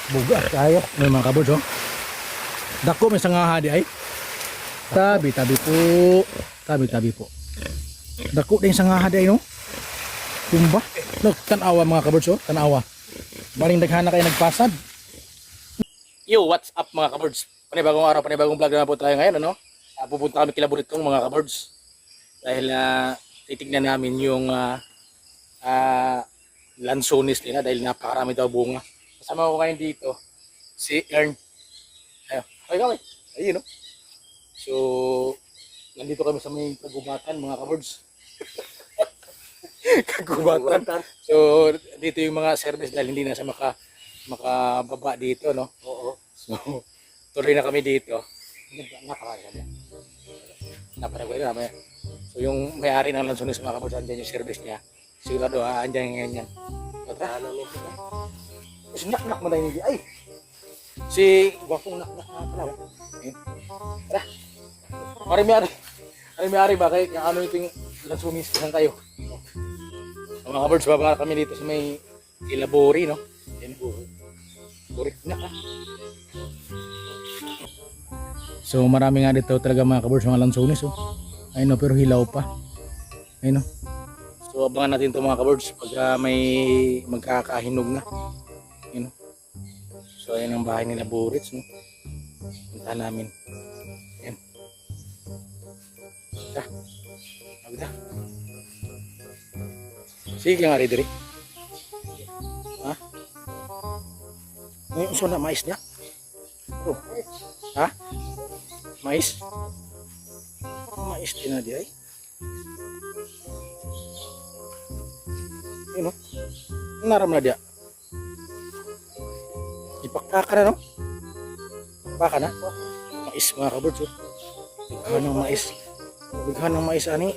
Buga tayo. May mga kabards oh. Dako may sangaha di ay. Tabi-tabi po. Tabi-tabi po. Dako din sangaha di ay no. Tumba. Look, tanawa mga kabards oh. Tanawa. Maring daghana kayo nagpasad. Yo, what's up mga kabards? Panibagong araw, panibagong vlog na po tayo ngayon ano. Pupunta kami kila Buritong mga kabards. Dahil titignan namin yung lansones nila dahil napakarami daw bunga. Kasama ko ngayon dito si Ern. Ayun, ayun no. So, nandito kami sa may kagubatan mga kabards. Kagubatan. So, dito yung mga service dahil hindi na siya makababa dito no. Oo. So, tuloy na kami dito. Naparagay na namin. So yung may-ari ng lansones mga kabards, andyan yung service niya. Sigurado andyan yung yan. Kasi nak-nak mo tayo hindi. Ay! Si Gwapong nak-nak na pala. Tara. Mari-mari ba kayo? Yung ano yung lansones lang tayo. So, mga kabards, baba kami dito sa may Ilabori, no? Ilabori. Nak ha? So marami nga dito talaga mga kabards, mga lansones oh. Ayun no, pero hilaw pa. Ayun no. So abangan natin ito mga kabards pag may magkakahinog na. Ayun no. So ayun ang bahay nila Burits no. Puntahan namin. Ayun. Magda. Sige nga rin diri. Ha? Ngayon so na mais niya. Oh. Ha? Mais? Mais din na di ay. Yun o. Naram na dia. Ipakpaka na no? Ipakpaka na? Mais mga kabards oh. Bighan ng mais. Bighan ng mais ani.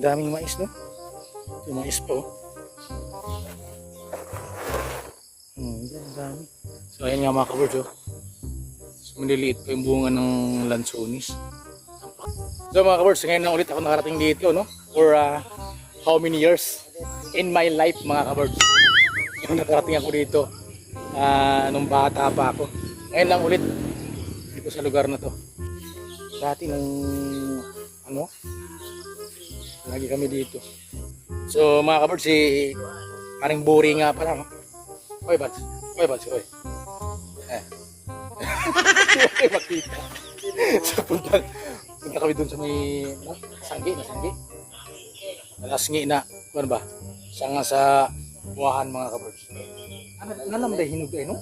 Daming mais no? Ito mais po. Dami. So ayan nga mga kabards oh. Maliliit pa yung bunga ng lansones. So mga kabards, ngayon na ulit ako nakarating dito no? For how many years in my life mga kabards. Yung nakarating ako dito nung bata pa ako. Ngayon lang ulit dito sa lugar na to. Dati nung ano, lagi kami dito. So mga kabards, si paring Buri nga pala no? Oy Bads, oy. Hindi makita. So punta kami dun sa may sanggi. Nalasngi na, ano ba? Sanga sa buwahan mga kabards. Nalamday hinugday no?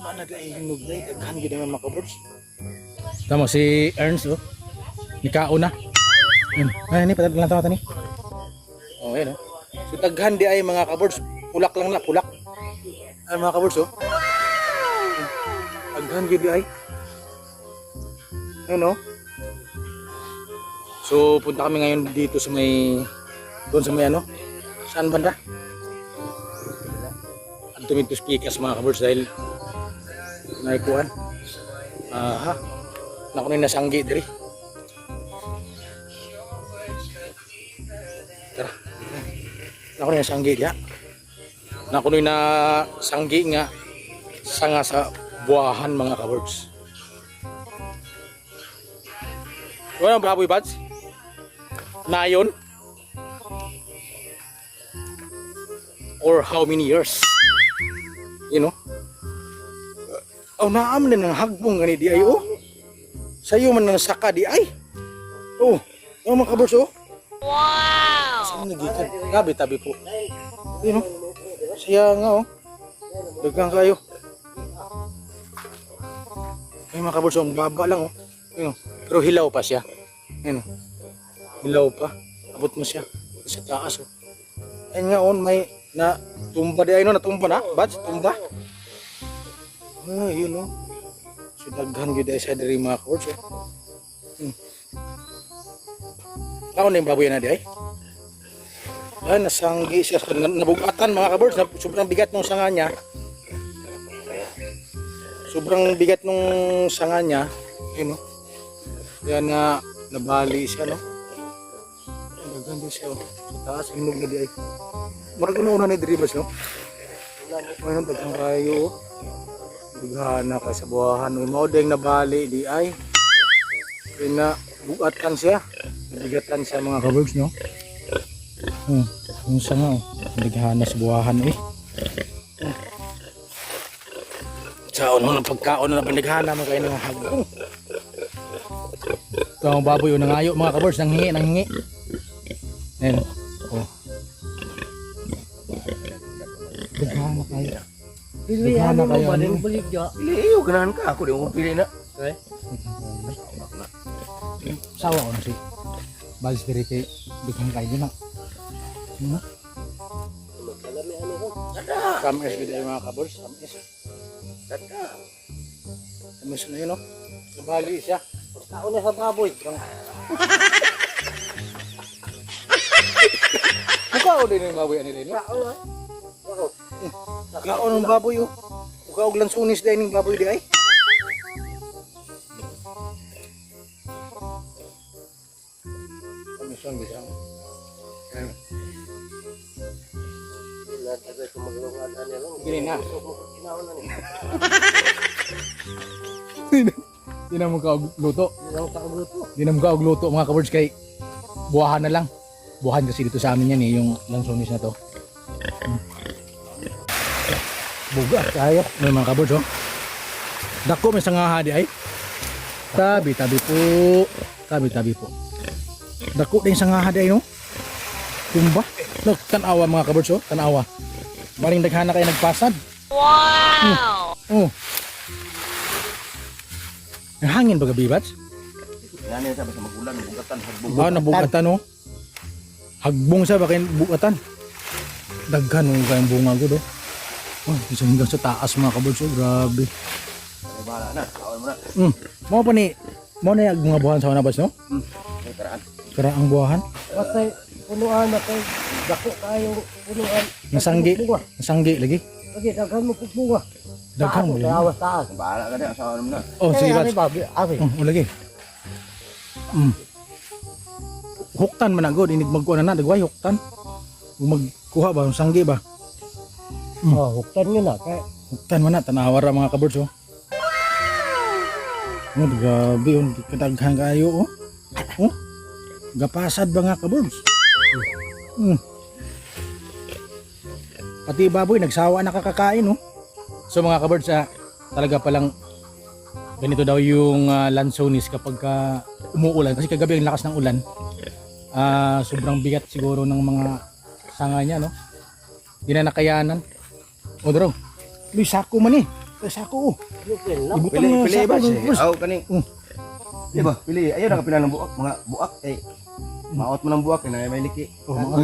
Ama na dahil hinugday, daghan gid naman mga kabards. Tama si Ernst oh. Nikao na. Ay ni patad lang tawatan ni. Oh, ayun oh. So daghan di ay mga kabards, pulak lang na, pulak. Ay mga kabards oh. Aghan gid ay. Ano? So punta kami ngayon dito sa may doon sa may ano? Saan banda? Ang tumid to speakers mga kabards dahil naikuan. Nakunin na sanggi diri. Tara. Nakunin na sanggi dia. Nakunin na sanggi nga sanga sa buwahan mga kabards. Ano ang baboy Bads? Nayon? Or how many years? You know? Oh, naam na ng hagbong gani di ay oh. Sayo man ng saka di ay. Oh, yung mga kabards oh. Wow! Saan nagikan? Tabi-tabi po. You know? Saya nga oh. Dagang kayo. Ay mga kabards, ang baba lang oh. Ayun, pero hilaw pa siya. Ayun, hilaw pa. Abot mo siya sa taas oh. Ayun nga on, may na tumba di ay no, natumba na. Bads, tumba. Yun oh. So daghan gyud ay sa diri mga kabards oh. Ako na yung baboy na di ay. Ay, nasanggi siya. Nabugatan mga kabards, sobrang bigat ng sanga niya. Sobrang bigat nung sanga niya. Yun o. Yan nga nabali siya no. Ganda siya o. Sa taas, hinog na di ay. Marag una ni Dribas no. Ngayon, daghang kayo. Daghana kay sa buwahan. May modeng na bali di ay. Kaya na, bugatan siya. Nabigatan siya mga kabugs, no? Yung sa nga, daghana sa buwahan eh. Sa unang pagkaon na pandaghana mo kayo ng hagong. Ito ang baboy yung nangayo mga kabugs, nanghingi. Ayan. Oh. Daghana kayo. Daghana kayo. Iyo, ganahan ka. Ako di mo pili na. Sawa ko na si Balis diri kay daghang kayo na. Kamis gid ay mga kabugs, kamis. Kamis na yun, no? Nabali siya. Tao na sa baboy. Mukha din yung baboy ani rin. Tao na. Kaon ng baboy oh. Mukha og lansunis din ng baboy di ay. Kamis lang bisang. Gini na. Di na mo ka og luto. Di na mo ka og luto mga kabugs kay buwahan na lang. Buwahan kasi dito sa amin yan eh, yung lansonis na to. Buga tayo. May mga kabugs oh. Dako may sangaha di ay. Tabi po. Tabi po. Dako din sangaha di ay no. Tumba. Look, tanawa mga kabugs oh, tanawa. Maring daghana kayo nagpasad. Wow! Oh. Ang hangin ba gabi, Bats? Yan sa basta magulan, bugatan, hagbong. Ah, nabugatan no. Hagbong sa ba kay bugatan. Daghan mo kayong bunga ko do. Oh, isa hanggang sa taas mga kabugs oh, grabe. Ay, bahala na, kawan mo na. Mo pa ni mo na yung mga buwan sa Bats no? Ay, karaan. Karaang buwahan. Basta punuan na kayo, dako tayo punuan. Nasanggi lagi. Lagi, daghan mo pupunga. Daghan mo lagi. Tawas taas. Bahala ka na, asawa naman na. Oh, sige Bats. Abi. Oh, lagi. Huktan man agad, inig magkuha na dagway huktan. Magkuha ba, sanggi ba? Oh, huktan nyo na. Kaya Huktan man na, tanawa ra mga kabugs oh. Oh, grabe oh, kadaghan kayo oh. Oh, gapasad ba nga kabugs? Pati baboy, nagsawa na kakakain oh. So mga kabugs talaga palang ganito daw yung lansonis kapag umuulan. Kasi kagabi ang lakas ng ulan. Sobrang bigat siguro ng mga sanga niya no. Hindi na nakayanan. O daro. Luy sako man eh. Sako oh. pili ba siya? Aw kani. Di ba? Pili. Ayaw na kapila ng buak, mga buak eh. Maot mo ng buak na may liki. Oh,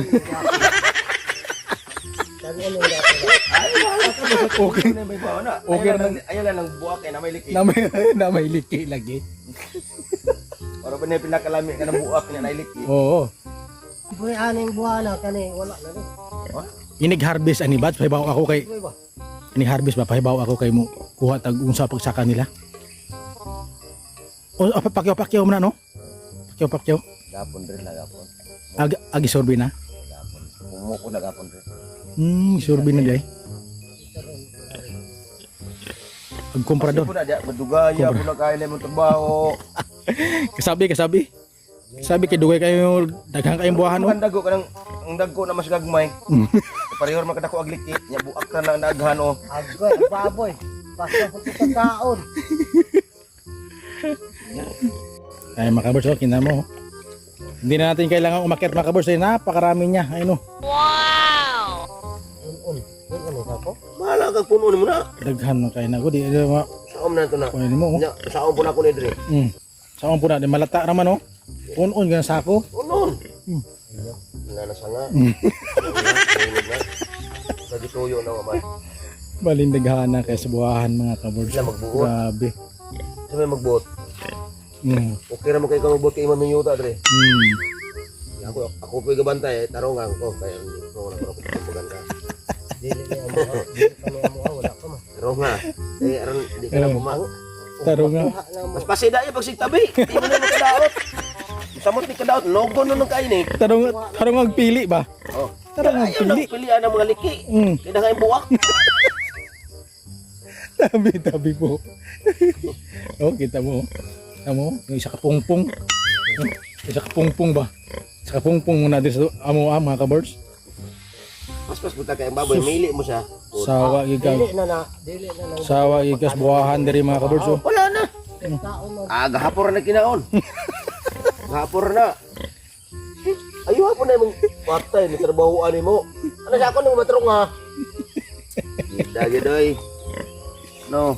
Okay na may bawa na. Okay na. Ayaw lang ng buak na may liki. na may liki lagi. Para ba na pinakalami ka ng buak na may liki? Oo. Pwede aning buwana kani wala na rin. Inig harvest ani Bats, pahibaw ako kay ini harvest ba pahibaw ako kay mo kuha tag unsa pagsaka nila. O pakyaw mo na no? Pakyaw. Gapon rin na gapon. Agi sorbi na. Gapon. Umuko na gapon rin. Sorbi na di ay. Ag komprador. Kasi po na diya, madugaya po na kaya na yung trabaho. Kasabi. Sabi kay dugay kayo daghang kayong buwahan no. Ang dago ka ng ang dago na mas gagmay. Parehor man kadako agliki, nya buak na na naghan o. Agay, baboy. Basta sa kaon. Ay makabers oh, kinamo mo. Hindi na natin kailangan umakyat makabers, napakarami niya. Ayun oh. Wow. Ano ka po? Mahala kag puno mo na. Daghan man kay nako di ma. Saom na to na. Kunin mo oh. Nya, saom po na ko ni diri. Saom po na di malata raman oh. Unon gan sako. Unon. Wala na sanga. Lagi tuyo na naman. Balindaghan na kay sa buwahan mga kabors. Sila magbuot. Grabe. Sa may magbuot. Okay ra mo kay ka magbuot kay imong yuta dre. Ako po gabantay tarongan ko kaya ko na ko maganda. Dili mo wala ka man. Taronga. Aron di ka na bumango. Taronga. Mas pasida ya pag sigtabi. Di mo na makadaot. Samot ni kadaot logo no nung kain eh. Tarong agpili ba? Oh. Tara nga, Ayaw na pili. pilihan ng mga liki. Mm. Kaya na nga yung buwak. Tabi po. Oh, kita mo. Kita mo, yung isa kapungpong. Isa kapungpong ba? Isa kapungpong muna din sa mga kabirds. Mas punta kayong baboy, mili mo siya. Sawa gigas. Dili na lang. Sawa gigas buhahan diri mga kabirds. Oh. Wala na. Taon na. Gahapon na kinaon. Gahapon na. Ayaw hapon na yung patay, may trabahoan mo. Ano siya ako nung matrong ha? Dagi doy. No.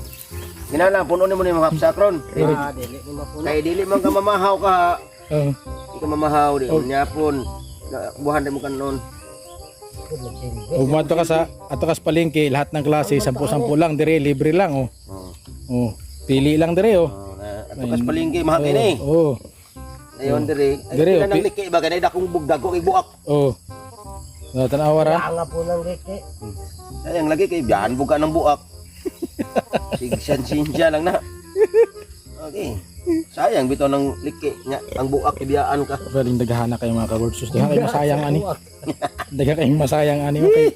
Ginala, puno ni mo na yung mga hapsakron. Dili ni mapuno. Kaya dili man ka mamahaw ka. Oh. Di ka mamahaw, di mo nyapon. Buhan na mo ka noon. Ug ato ka sa palengke, lahat ng klase 10-10 lang dire, libre lang oh. Oh, pili lang dire oh. At kas palingki, mahal ini. Oh. Ayon dire. Dire, Ay, nang liki ba ganay dakong bugdag ko kay buak. Oh. Oh, tanawa ra. Kaya nga po ng liki. Sayang lagi kay biyan buka ng buak. Sigsan sinja lang na. Okay. Sayang bitaw ng liki nya ang buak ibiyaan ka. Galing daghana kayo mga kabirds. Daghana kayo masayang ani. Daghana kayo masayang ani okay.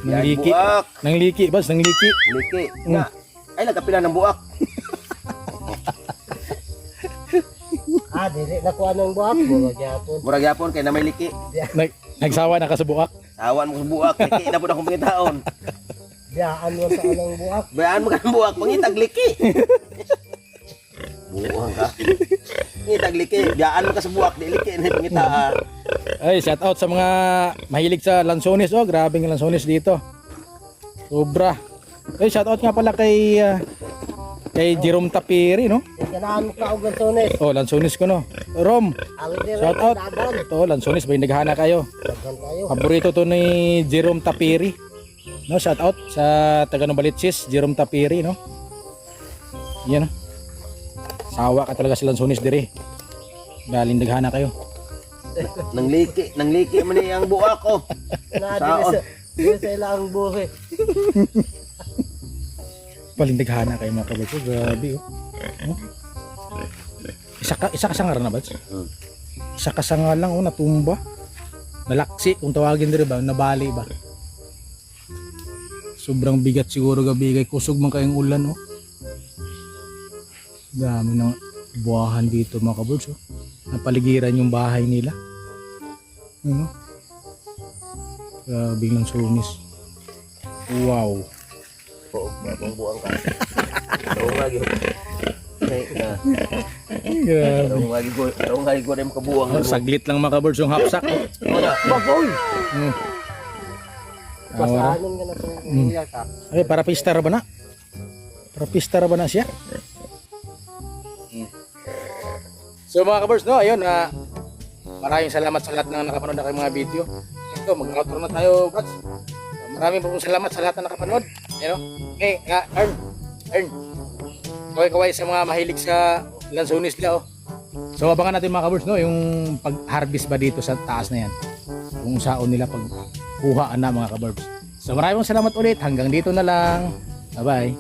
Nang Yan, liki. buak. Nang liki, bas nang liki. Liki. Nga. Ay nagkapila ng buak. Dili na ko anong buhak mo gyapon. Murag yapon kay na may liki. Nagsawa na ka sa buak. Awan mo sa buak, liki na pud akong pangitaon. Biyaan mo sa anong buhak. Bayaan mo ka ng buak, pangitag liki. Buang ka. Ngitag liki, biyaan mo ka sa buak, di liki na pangitaan. Ay, shout out sa mga mahilig sa lansones. Oh, grabe ng lansones dito. Sobra. Ay, shout out nga pala kay Jerome Tapiri, no? Ganahan mo ka og lansones. Oh, lansones ko no. Rom, Ang dire shout out. dagan. Ito, lansones ba yung naghana kayo? Dagan tayo. Paborito to ni Jerome Tapiri. No, shout out sa taga Novaliches, Jerome Tapiri, no? Yan, no? Sawa ka talaga sa lansones dire. Galing daghana kayo. Nang liki man ni ang buak ko. Na Saon. dili sa ilang buhi. Palindaghana kayo mga kabats. Grabe oh. Oh. Isa ka sangar na ba? Isa ka sangar lang oh, natumba. Nalaksi kung tawagin dire ba, nabali ba. Sobrang bigat siguro gabi kay kusog man kayong ulan oh. Dami ng buwahan dito mga kabats oh. Napaligiran yung bahay nila. Ano? Grabe ng sunis. Wow. Oo, buang ka. Tarong lagi. Grabe. Tarong lagi ko rin kabuang. Oh, saglit lang mga kabirds yung hapsak. Bagoy. Awara. Pasanin ka na itong yakap. Ay, para pista ra ba na? Para pista ra ba na siya? So mga kabirds, no, ayun, maraming salamat sa lahat ng nakapanood na kayong mga video. Ito, mag-outro na tayo, brats. Maraming pong salamat sa lahat na nakapanood. You know? Okay, Ern. Kaway-kaway sa mga mahilig sa lansones nila, oh. So abangan natin mga kabirds, no, yung pag-harvest ba dito sa taas na yan. Kung saon nila pag kuhaan na mga kabirds. So maraming salamat ulit. Hanggang dito na lang. Bye-bye.